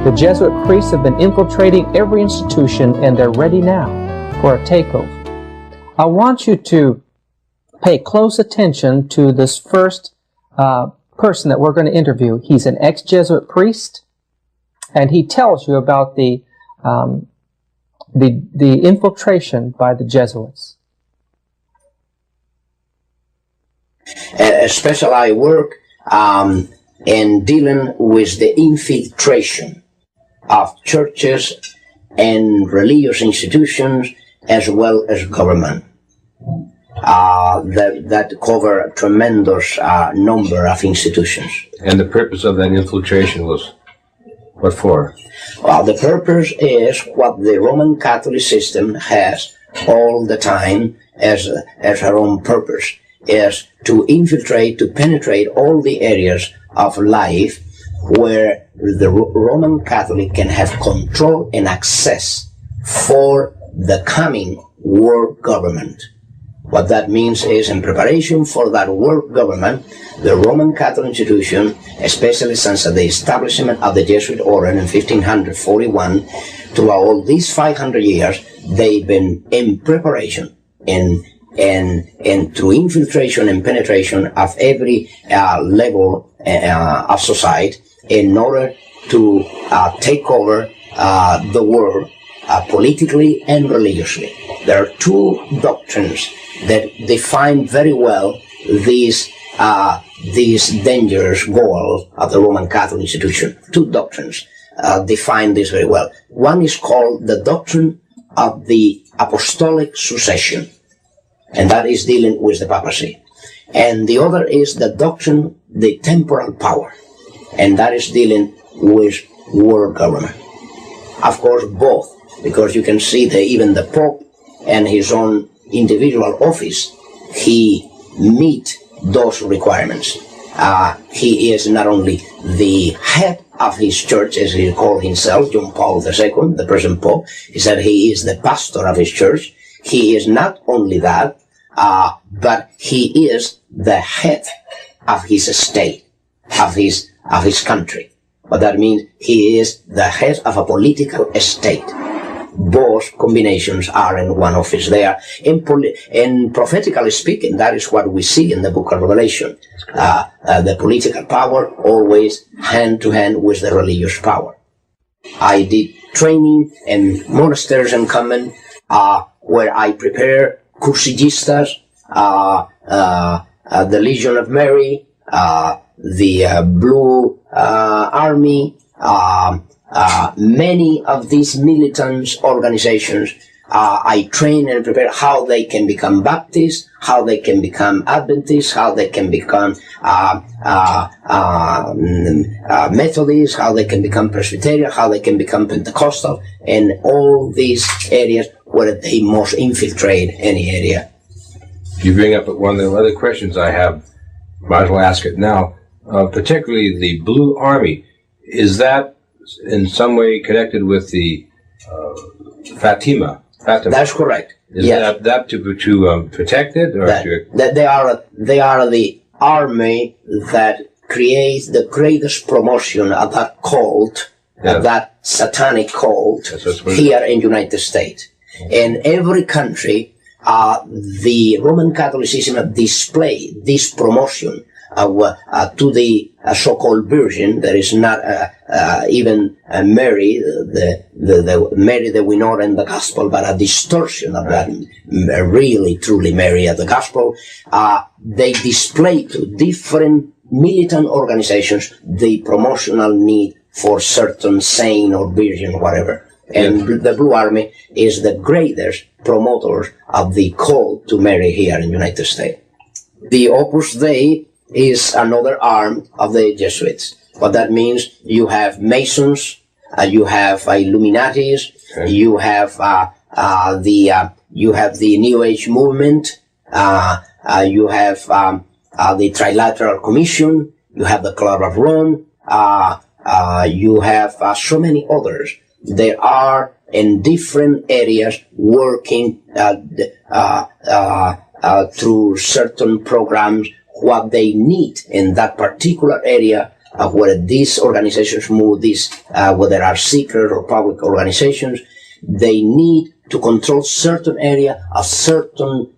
The Jesuit priests have been infiltrating every institution, and they're ready now for a takeover. I want you to pay close attention to this first person that we're going to interview. He's an ex-Jesuit priest, and he tells you about the infiltration by the Jesuits. Especially I work in dealing with the infiltration of churches and religious institutions as well as government. That cover a tremendous number of institutions. And the purpose of that infiltration was what for? Well, the purpose is what the Roman Catholic system has all the time as her own purpose, is to infiltrate, to penetrate all the areas of life where the Roman Catholic can have control and access for the coming world government. What that means is, in preparation for that world government, the Roman Catholic institution, especially since the establishment of the Jesuit order in 1541, throughout all these 500 years, they've been in preparation and through infiltration and penetration of every level of society in order to take over the world politically and religiously. There are two doctrines that define very well these dangerous goals of the Roman Catholic institution. Two doctrines define this very well. One is called the doctrine of the apostolic succession, and that is dealing with the papacy. And the other is the doctrine, the temporal power, and that is dealing with world government. Of course, both, because you can see that even the Pope and his own individual office, he meet those requirements. He is not only the head of his church, as he called himself, John Paul II, the present Pope. He said he is the pastor of his church. He is not only that, but he is the head of his state, of his country. What that means, he is the head of a political state. Both combinations are in one office. They are, in prophetically speaking, that is what we see in the book of Revelation. The political power always hand to hand with the religious power. I did training in monasteries and convent where I prepare cursigistas, the Legion of Mary, the Blue Army, many of these militant organizations. I train and prepare how they can become Baptists, how they can become Adventists, how they can become Methodists, how they can become Presbyterian, how they can become Pentecostal, and all these areas where they must infiltrate any area. You bring up one of the other questions I have. Might as well ask it now. Particularly the Blue Army. Is that in some way connected with the Fatima? That's correct. Is yes. that to protect it, or that they are the army that creates the greatest promotion of that cult, of that satanic cult here in United States. In every country, the Roman Catholicism display this promotion to the so-called Virgin. There is not even Mary, the Mary that we know in the Gospel, but a distortion of that really, truly Mary of the Gospel. They display to different militant organizations the promotional need for certain saint or virgin, whatever. And the Blue Army is the greatest promoters of the call to Mary here in the United States. The Opus Dei is another arm of the Jesuits. What that means, you have Masons, you have Illuminatis, you have the New Age movement, you have the Trilateral Commission, you have the Club of Rome, you have so many others. They are in different areas working through certain programs what they need in that particular area where these organizations move, whether are secret or public organizations, they need to control certain area of certain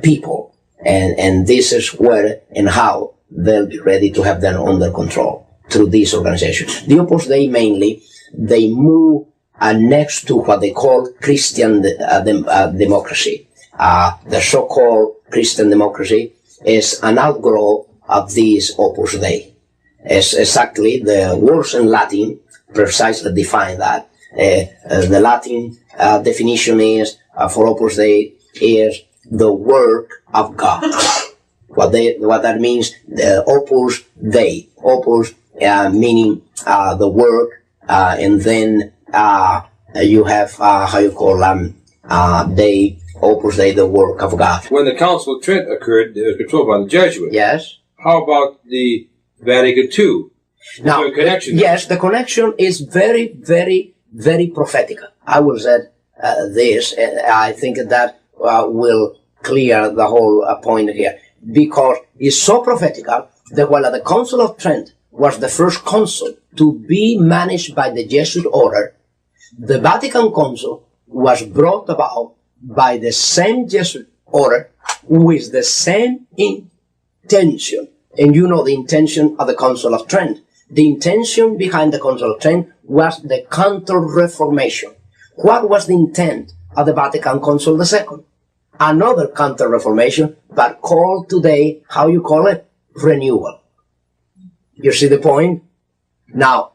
people. And this is where and how they'll be ready to have them under control through these organizations. The Opus Dei mainly, they move next to what they call Christian democracy. The so-called Christian democracy is an outgrowth of these Opus Dei. It's exactly the words in Latin precisely define that. The Latin definition is for Opus Dei is the work of God. What that means, the Opus Dei, Opus meaning the work, and then you have how you call Dei, Opus Dei, the work of God. When the Council of Trent occurred, it was controlled by the Jesuits. Yes. How about the Vatican II? Now, connection. Yes, the connection is very, very, very prophetic. I will say this, and I think that will clear the whole point here, because it's so prophetic that while the Council of Trent was the first council to be managed by the Jesuit order, the Vatican Council was brought about by the same Jesuit order with the same intention. And you know the intention of the Council of Trent. The intention behind the Council of Trent was the Counter-Reformation. What was the intent of the Vatican Council II? Another Counter-Reformation, but called today, how you call it? Renewal. You see the point? Now,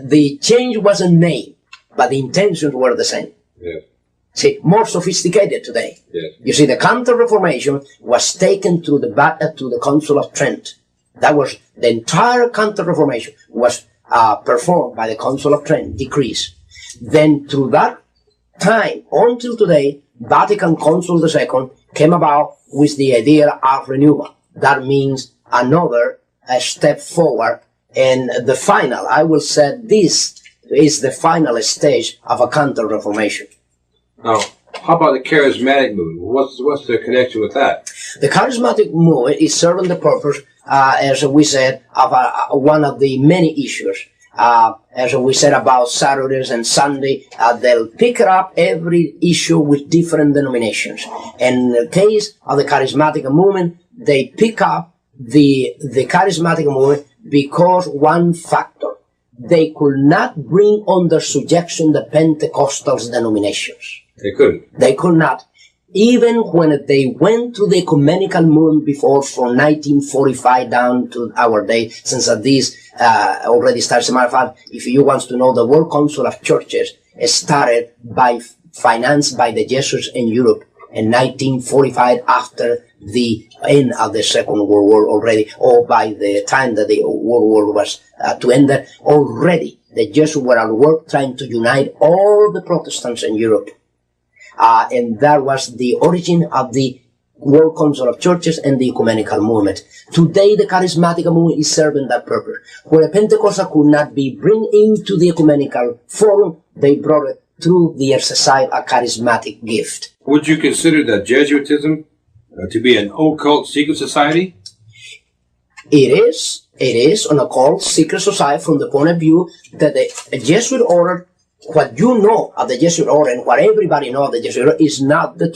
the change wasn't made, but the intentions were the same. Yes. See, more sophisticated today. Yes. You see, the Counter-Reformation was taken to the Council of Trent. That was the entire Counter-Reformation was performed by the Council of Trent, decrees. Then through that time until today, Vatican Council II came about with the idea of renewal. That means another step forward, and the final, I will say this is the final stage of a Counter-Reformation. Now, how about the charismatic movement? What's the connection with that? The charismatic movement is serving the purpose, as we said, of one of the many issues. As we said about Saturdays and Sunday, they'll pick up every issue with different denominations. In the case of the charismatic movement, they pick up the charismatic movement because one factor, they could not bring under subjection the Pentecostal denominations. They couldn't. They could not. Even when they went to the ecumenical movement before, from 1945 down to our day, since this already starts. As a matter of fact, if you want to know, the World Council of Churches started financed by the Jesuits in Europe in 1945, after the end of the Second World War already, or by the time that the World War was to end, already the Jesuits were at work trying to unite all the Protestants in Europe. And that was the origin of the World Council of Churches and the ecumenical movement. Today, the charismatic movement is serving that purpose. Where a Pentecostal could not be bring into the ecumenical forum, they brought it through the exercise of charismatic gift. Would you consider that Jesuitism to be an occult secret society? It is an occult secret society from the point of view that the Jesuit order, what you know of the Jesuit order and what everybody knows of the Jesuit order is not the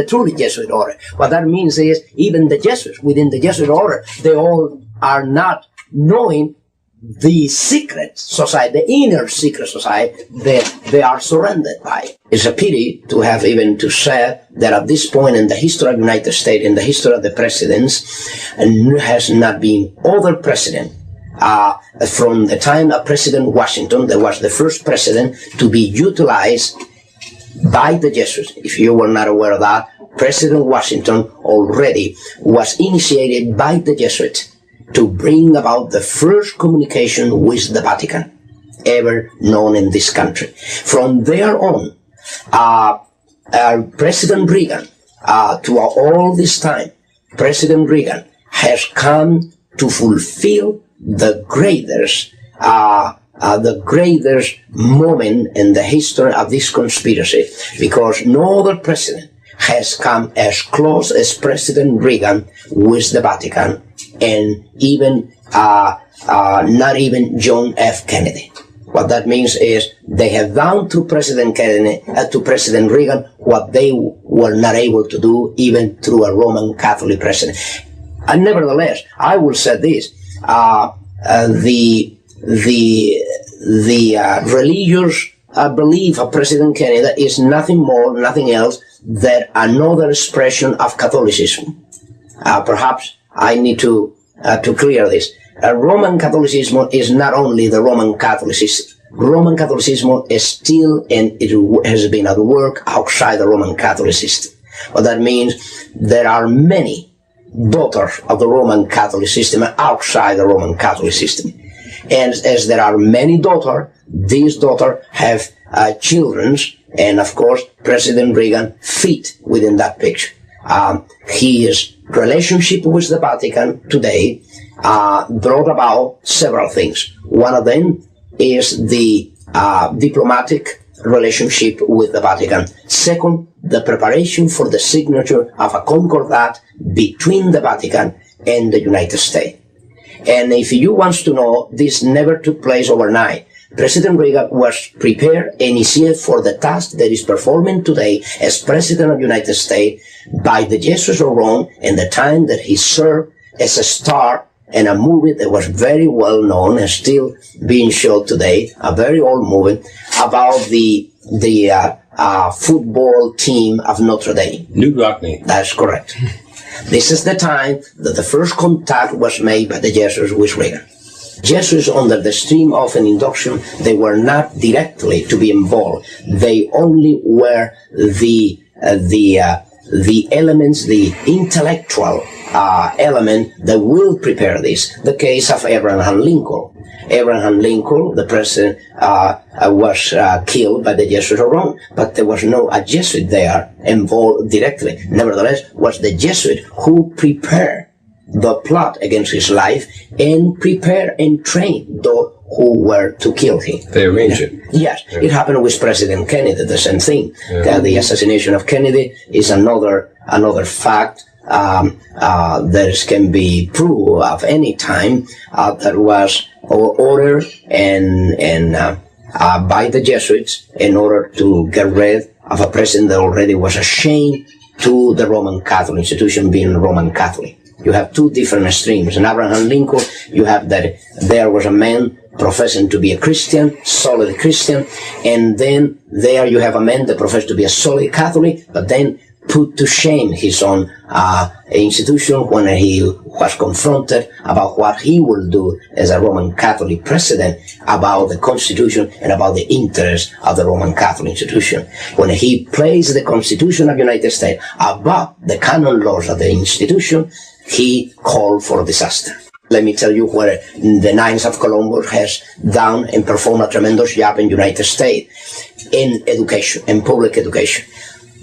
truly Jesuit order. What that means is even the Jesuits within the Jesuit order, they all are not knowing the secret society, the inner secret society that they are surrounded by. It's a pity to have even to say that at this point in the history of the United States, in the history of the presidents, has not been other president. From the time of President Washington, that was the first president to be utilized by the Jesuits. If you were not aware of that, President Washington already was initiated by the Jesuits to bring about the first communication with the Vatican ever known in this country. From there on, President Reagan, to all this time, President Reagan has come to fulfill the greatest moment in the history of this conspiracy, because no other president has come as close as President Reagan with the Vatican, and even not even John F. Kennedy. What that means is they have done to President Kennedy, to President Reagan, what they were not able to do even through a Roman Catholic president. And nevertheless, I will say this: the religious belief of President Kennedy is nothing more, nothing else than another expression of Catholicism. Perhaps I need to clear this. Roman Catholicism is not only the Roman Catholicism. Roman Catholicism is still, and it has been at work outside the Roman Catholic system. What that means, there are many daughters of the Roman Catholic system outside the Roman Catholic system. And as there are many daughters, these daughters have children, and of course, President Reagan fit within that picture. His relationship with the Vatican today brought about several things. One of them is the diplomatic relationship with the Vatican. Second, the preparation for the signature of a concordat between the Vatican and the United States. And if you want to know, this never took place overnight. President Reagan was prepared and initiated for the task that is performing today as President of the United States by the Jesuits of Rome, and the time that he served as a star in a movie that was very well known and still being showed today, a very old movie about the football team of Notre Dame. Newt Rockney. That's correct. This is the time that the first contact was made by the Jesuits with Reagan. Jesuits, under the stream of an induction, they were not directly to be involved. They only were the elements, the intellectual element that will prepare this. The case of Abraham Lincoln. Abraham Lincoln, the president, was killed by the Jesuits of Rome, but there was no a Jesuit there involved directly. Nevertheless, was the Jesuit who prepared the plot against his life and prepare and train those who were to kill him. They arranged it. Yes, it happened with President Kennedy, the same thing. The assassination of Kennedy is another fact that can be proved of any time that was ordered and by the Jesuits in order to get rid of a president that already was ashamed to the Roman Catholic institution, being Roman Catholic. You have two different extremes. In Abraham Lincoln, you have that there was a man professing to be a Christian, solid Christian, and then there you have a man that professed to be a solid Catholic, but then put to shame his own institution when he was confronted about what he will do as a Roman Catholic president about the Constitution and about the interests of the Roman Catholic institution. When he placed the Constitution of the United States above the canon laws of the institution, he called for disaster. Let me tell you where the Knights of Columbus has done and performed a tremendous job in the United States in education, in public education.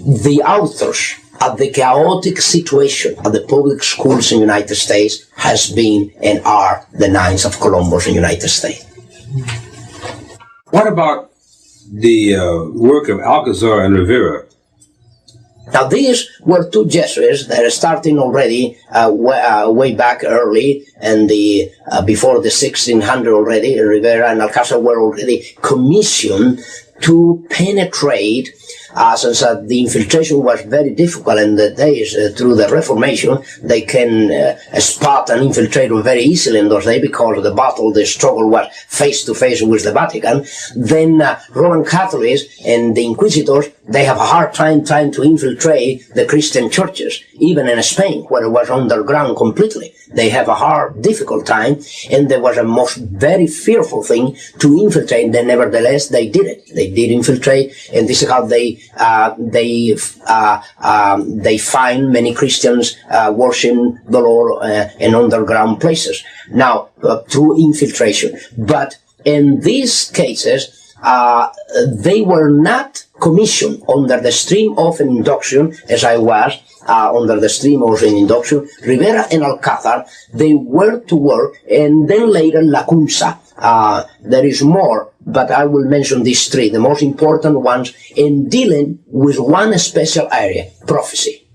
The authors of the chaotic situation of the public schools in the United States has been and are the Knights of Columbus in the United States. What about the work of Alcazar and Rivera? Now, these were two Jesuits that are starting already way back early, and before the 1600 already. Rivera and Alcazar were already commissioned to penetrate, since the infiltration was very difficult in the days through the Reformation. They can spot an infiltrator very easily in those days because the struggle was face to face with the Vatican. Then Roman Catholics and the Inquisitors, they have a hard time trying to infiltrate the Christian churches, even in Spain, where it was underground completely. They have a hard, difficult time, and there was a most very fearful thing to infiltrate. Then nevertheless, they did it. They did infiltrate, and this is how they find many Christians worshiping the Lord in underground places. Now, through infiltration. But in these cases, they were not commissioned under the stream of an induction, as I was, under the stream of an induction. Rivera and Alcázar, they were to work, and then later Lacunza. There is more, but I will mention these three, the most important ones, in dealing with one special area, prophecy.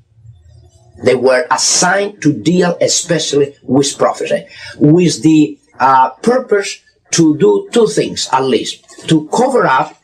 They were assigned to deal especially with prophecy, with the purpose to do two things, at least. To cover up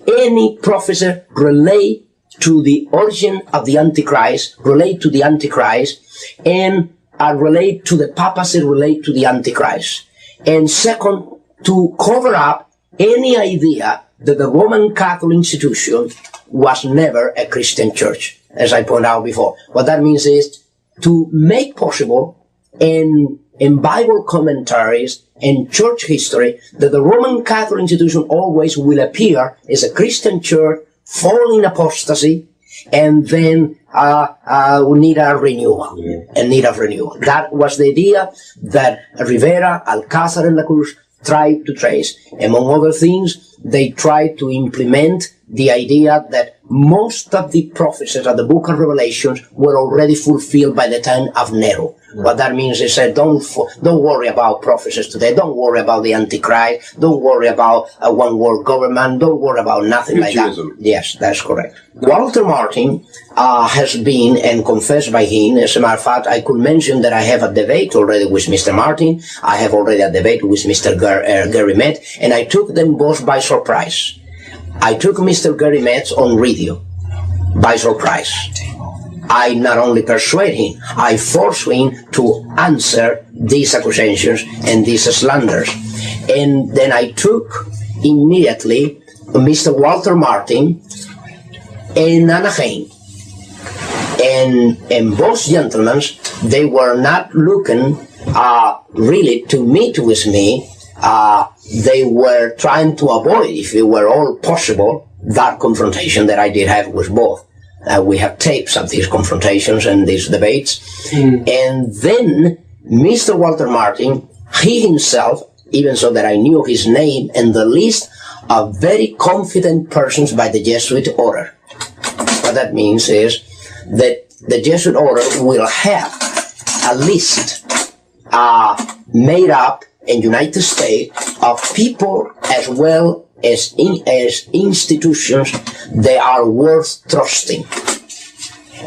any prophecy relate to the origin of the Antichrist, relate to the Antichrist, and relate to the papacy, relate to the Antichrist. And second, to cover up any idea that the Roman Catholic institution was never a Christian church, as I pointed out before. What that means is to make possible in Bible commentaries and church history that the Roman Catholic institution always will appear as a Christian church, fall in apostasy, and then need a renewal. And need of renewal. That was the idea that Rivera, Alcázar, and Lacroix tried to trace. Among other things, they tried to implement the idea that most of the prophecies of the book of Revelations were already fulfilled by the time of Nero. What that means is that don't worry about prophecies today. Don't worry about the Antichrist. Don't worry about a one-world government. Don't worry about nothing like that. Yes, that's correct. Walter Martin has been and confessed by him. As a matter of fact, I could mention that I have a debate already with Mr. Martin. I have already a debate with Mr. Gary Met, and I took them both by surprise. I took Mr. Gary Metz on radio by surprise. I not only persuade him, I force him to answer these accusations and these slanders. And then I took immediately Mr. Walter Martin and Anaheim. And both gentlemen, they were not looking really to meet with me. They were trying to avoid, if it were all possible, that confrontation that I did have with both. We have tapes of these confrontations and these debates. And then Mr. Walter Martin, he himself, even so that I knew his name and the list of very confident persons by the Jesuit order. What that means is that the Jesuit order will have a list made up in United States of people as well as institutions that are worth trusting.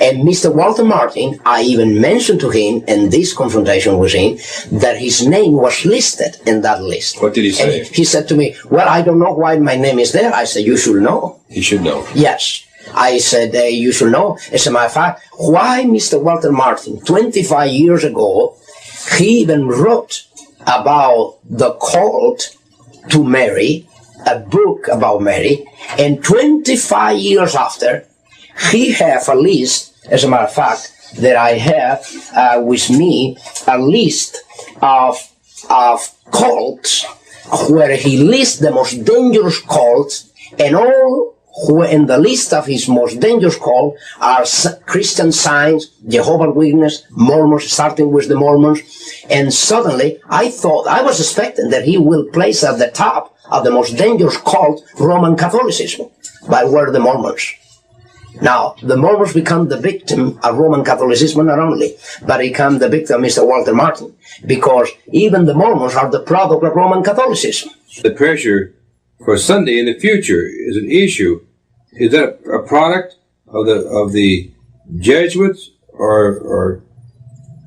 And Mr. Walter Martin, I even mentioned to him in this confrontation with him that his name was listed in that list. What did he say? And he said to me, well, I don't know why my name is there. I said, you should know. He should know. Yes. I said, you should know. As a matter of fact, why Mr. Walter Martin, 25 years ago, he even wrote about the cult to Mary, a book about Mary, and 25 years after, he have a list, as a matter of fact, that I have with me, a list of cults where he lists the most dangerous cults, and all who in the list of his most dangerous cult are Christian Science, Jehovah's Witnesses, Mormons, starting with the Mormons. And suddenly, I was expecting that he will place at the top of the most dangerous cult Roman Catholicism, but were the Mormons. Now, the Mormons become the victim of Roman Catholicism not only, but become the victim of Mr. Walter Martin, because even the Mormons are the product of Roman Catholicism. The pressure for Sunday in the future is an issue. Is that a product of the Jesuits, or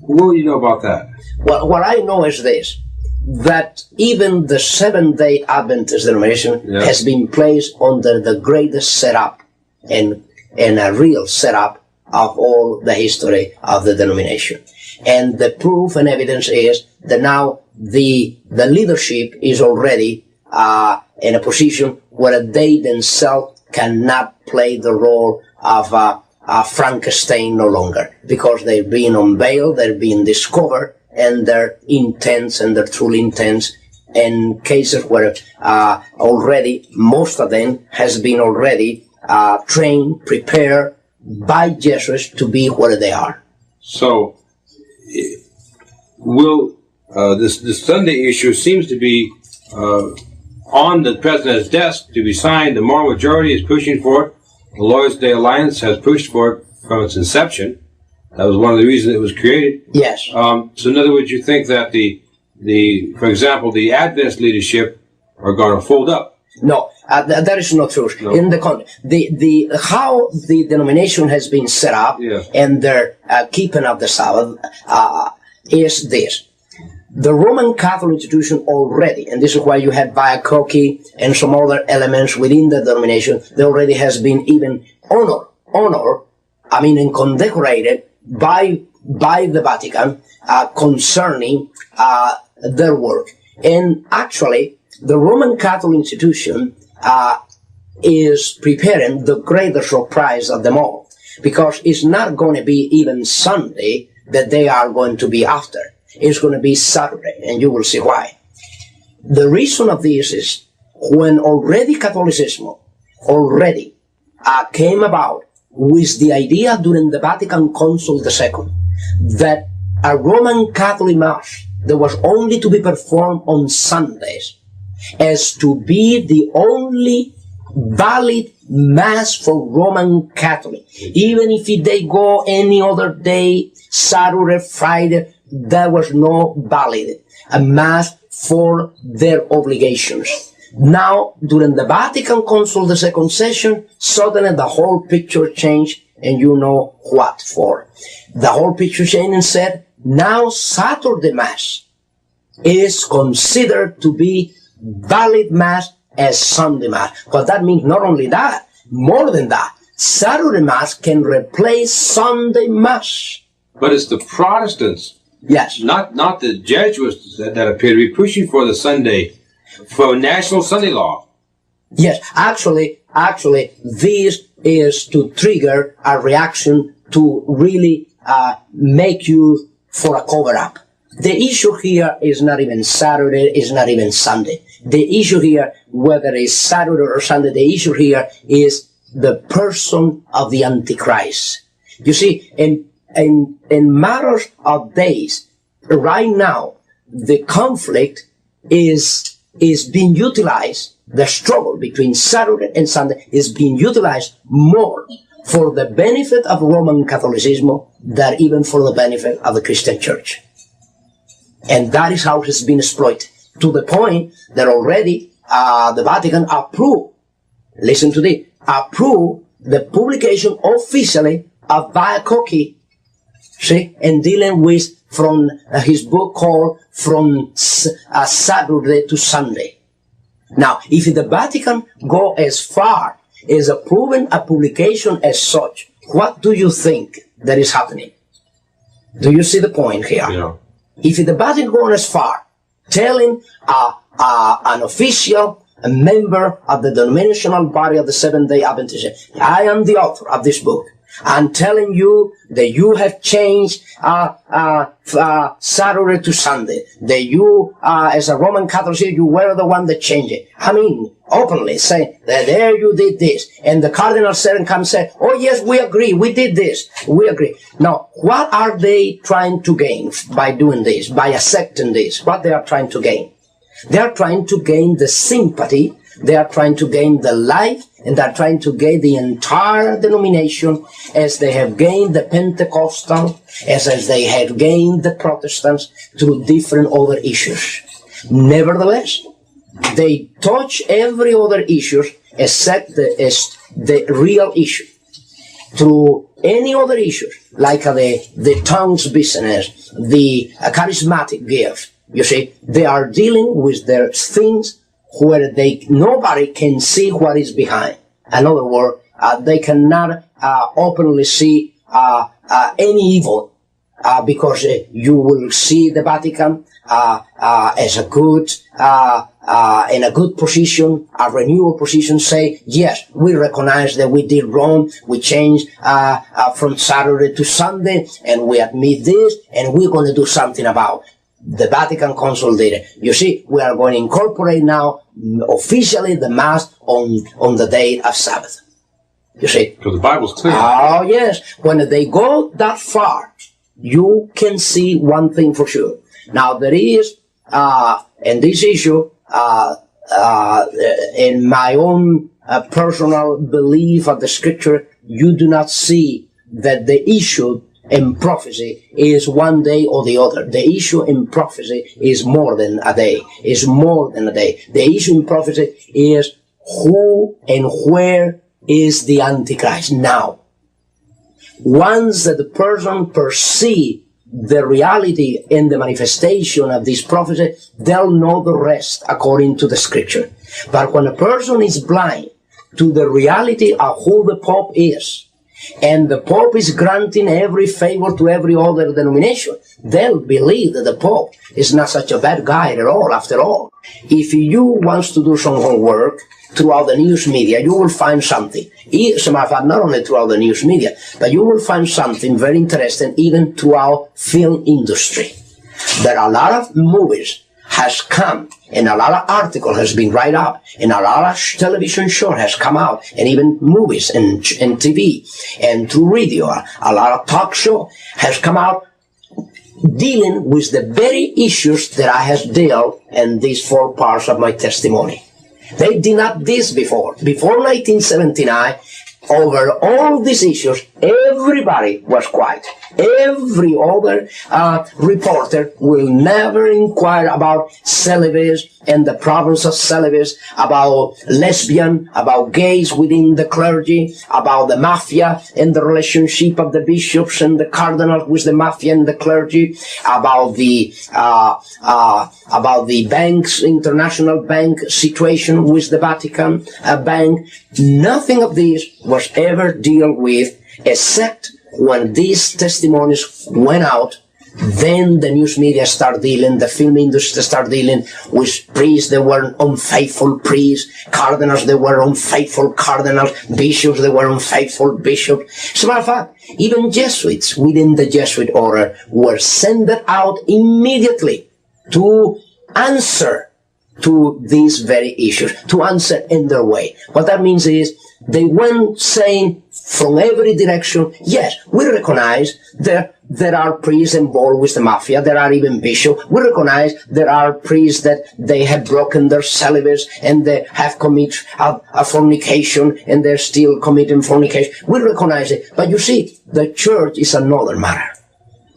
what do you know about that? Well, what I know is this, that even the Seventh-day Adventist denomination has been placed under the greatest setup and a real setup of all the history of the denomination. And the proof and evidence is that now the leadership is already in a position where they themselves cannot play the role of Frankenstein no longer, because they've been unveiled, they've been discovered, and their intents and their true intents, and cases where already most of them has been already trained, prepared by Jesuits to be where they are. So, will this Sunday issue seems to be on the president's desk to be signed? The moral majority is pushing for it. The Lawyers' Day Alliance has pushed for it from its inception. That was one of the reasons it was created. Yes. So in other words, you think that for example, the Adventist leadership are going to fold up? No, that is not true. No. In the how the denomination has been set up and their keeping of the Sabbath is this. The Roman Catholic institution already, and this is why you had Biacochi and some other elements within the denomination, there already has been even and condecorated by the Vatican concerning their work. And actually, the Roman Catholic institution is preparing the greater surprise of them all, because it's not going to be even Sunday that they are going to be after. It's going to be Saturday, and you will see why. The reason of this is when already Catholicism came about with the idea during the Vatican Council II that a Roman Catholic Mass that was only to be performed on Sundays as to be the only valid Mass for Roman Catholic. Even if they go any other day, Saturday, Friday, there was no valid a Mass for their obligations. Now, during the Vatican Council, the second session, suddenly the whole picture changed, and you know what for. The whole picture changed and said, now Saturday Mass is considered to be valid Mass as Sunday Mass. But that means not only that, more than that, Saturday Mass can replace Sunday Mass. But it's the Protestants, yes, not the Jesuits that appear to be pushing for the Sunday, for national Sunday law. Yes, actually, this is to trigger a reaction to really make you for a cover-up. The issue here is not even Saturday, is not even Sunday. The issue here, whether it's Saturday or Sunday, the issue here is the person of the Antichrist. You see, in matters of days, right now, the conflict is being utilized, the struggle between Saturday and Sunday is being utilized more for the benefit of Roman Catholicism than even for the benefit of the Christian Church. And that is how it has been exploited, to the point that already the Vatican approved, listen to this, approved the publication officially of Biacochi, see, and dealing with from his book called From Saturday to Sunday. Now, if the Vatican go as far as approving a publication as such, what do you think that is happening? Do you see the point here? Yeah. If the Vatican goes as far, telling an official, a member of the denominational body of the Seventh-day Adventists, I am the author of this book. I'm telling you that you have changed Saturday to Sunday. That you, as a Roman Catholic, you were the one that changed it. I mean, openly saying that there you did this. And the Cardinal said and come say, oh yes, we agree, we did this. We agree. Now, what are they trying to gain by doing this, by accepting this? What they are trying to gain? They are trying to gain the sympathy. They are trying to gain the life, and they are trying to gain the entire denomination as they have gained the Pentecostal, as they have gained the Protestants through different other issues. Nevertheless, they touch every other issue except the real issue. Through any other issues, like the tongues business, the charismatic gift, you see, they are dealing with their things where nobody can see what is behind. In other words, they cannot openly see any evil, because you will see the Vatican as a good in a good position, a renewal position, say, yes, we recognize that we did wrong, we changed from Saturday to Sunday, and we admit this, and we're going to do something about it. The Vatican Council did it. You see, we are going to incorporate now officially the Mass on the day of Sabbath. You see? Because the Bible's clear. Oh, yes. When they go that far, you can see one thing for sure. Now, there is, in this issue, in my own personal belief of the Scripture, you do not see that the issue in prophecy is one day or the other. The issue in prophecy is more than a day. Is more than a day. The issue in prophecy is who and where is the Antichrist now. Once that the person perceives the reality and the manifestation of this prophecy, they'll know the rest according to the scripture. But when a person is blind to the reality of who the Pope is, and the Pope is granting every favor to every other denomination, they'll believe that the Pope is not such a bad guy at all, after all. If you want to do some homework throughout the news media, you will find something. As a matter of fact, not only throughout the news media, but you will find something very interesting even throughout film industry. There are a lot of movies has come, and a lot of article has been written up, and a lot of television show has come out, and even movies and TV and through radio, a lot of talk show has come out dealing with the very issues that I have dealt in these 4 parts of my testimony. They did not this before. Before 1979, over all these issues, everybody was quiet. Every other reporter will never inquire about celibacy and the problems of celibacy, about lesbian, about gays within the clergy, about the mafia and the relationship of the bishops and the cardinals with the mafia and the clergy, about the banks, international bank situation with the Vatican bank. Nothing of this was ever dealt with, except when these testimonies went out. Then the news media start dealing, the film industry start dealing with priests that were unfaithful priests, cardinals that were unfaithful cardinals, bishops that were unfaithful bishops. As a matter of fact, even Jesuits within the Jesuit order were sent out immediately to answer to these very issues, to answer in their way. What that means is they went saying from every direction, yes, we recognize that there are priests involved with the mafia, there are even bishops. We recognize there are priests that they have broken their celibacy and they have committed a fornication and they're still committing fornication. We recognize it. But you see, the church is another matter.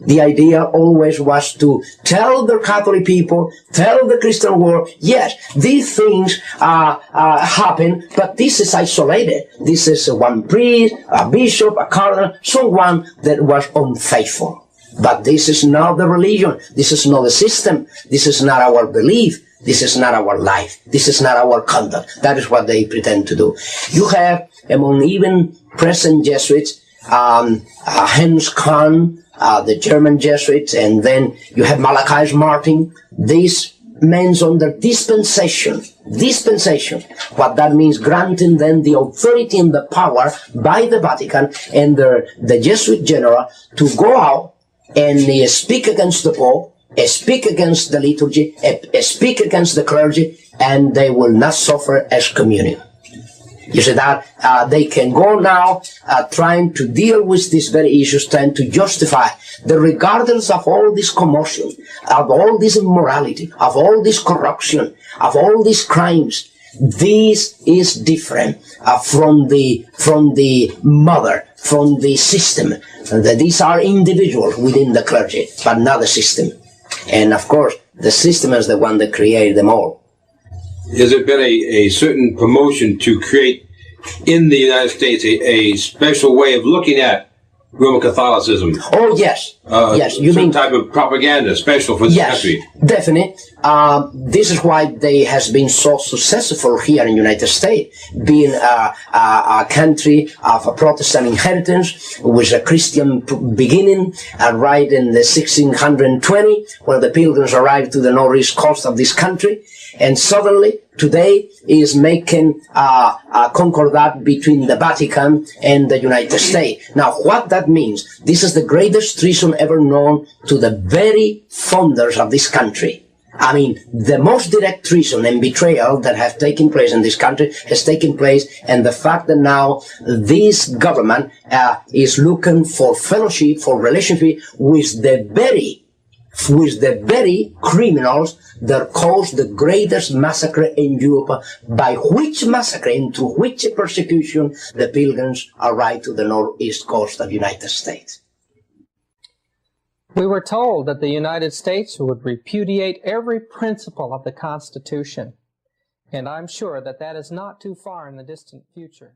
The idea always was to tell the Catholic people, tell the Christian world, yes, these things happen, but this is isolated. This is one priest, a bishop, a cardinal, someone that was unfaithful. But this is not the religion. This is not the system. This is not our belief. This is not our life. This is not our conduct. That is what they pretend to do. You have, among even present Jesuits, Hans Kahn, the German Jesuits, and then you have Malachi Martin. These men under dispensation. What that means, granting them the authority and the power by the Vatican and the Jesuit general to go out and speak against the Pope, speak against the liturgy, speak against the clergy, and they will not suffer excommunion. You see that they can go now trying to deal with these very issues, trying to justify that regardless of all this commotion, of all this immorality, of all this corruption, of all these crimes, this is different from the mother, from the system. That these are individuals within the clergy, but not the system. And of course, the system is the one that created them all. Has it been a certain promotion to create in the United States a special way of looking at Roman Catholicism? Oh, yes. Yes. You mean type of propaganda special for this country? Yes, definitely. This is why they has been so successful here in the United States, being a country of a Protestant inheritance with a Christian beginning, right in the 1620, when the Pilgrims arrived to the northeast coast of this country. And suddenly, today is making a concordat between the Vatican and the United States. Now, what that means, this is the greatest treason ever known to the very founders of this country. I mean, the most direct treason and betrayal that has taken place in this country has taken place, and the fact that now this government is looking for fellowship, for relationship with the very criminals that caused the greatest massacre in Europe, by which massacre and through which persecution the Pilgrims arrived to the northeast coast of the United States. We were told that the United States would repudiate every principle of the Constitution, and I'm sure that that is not too far in the distant future.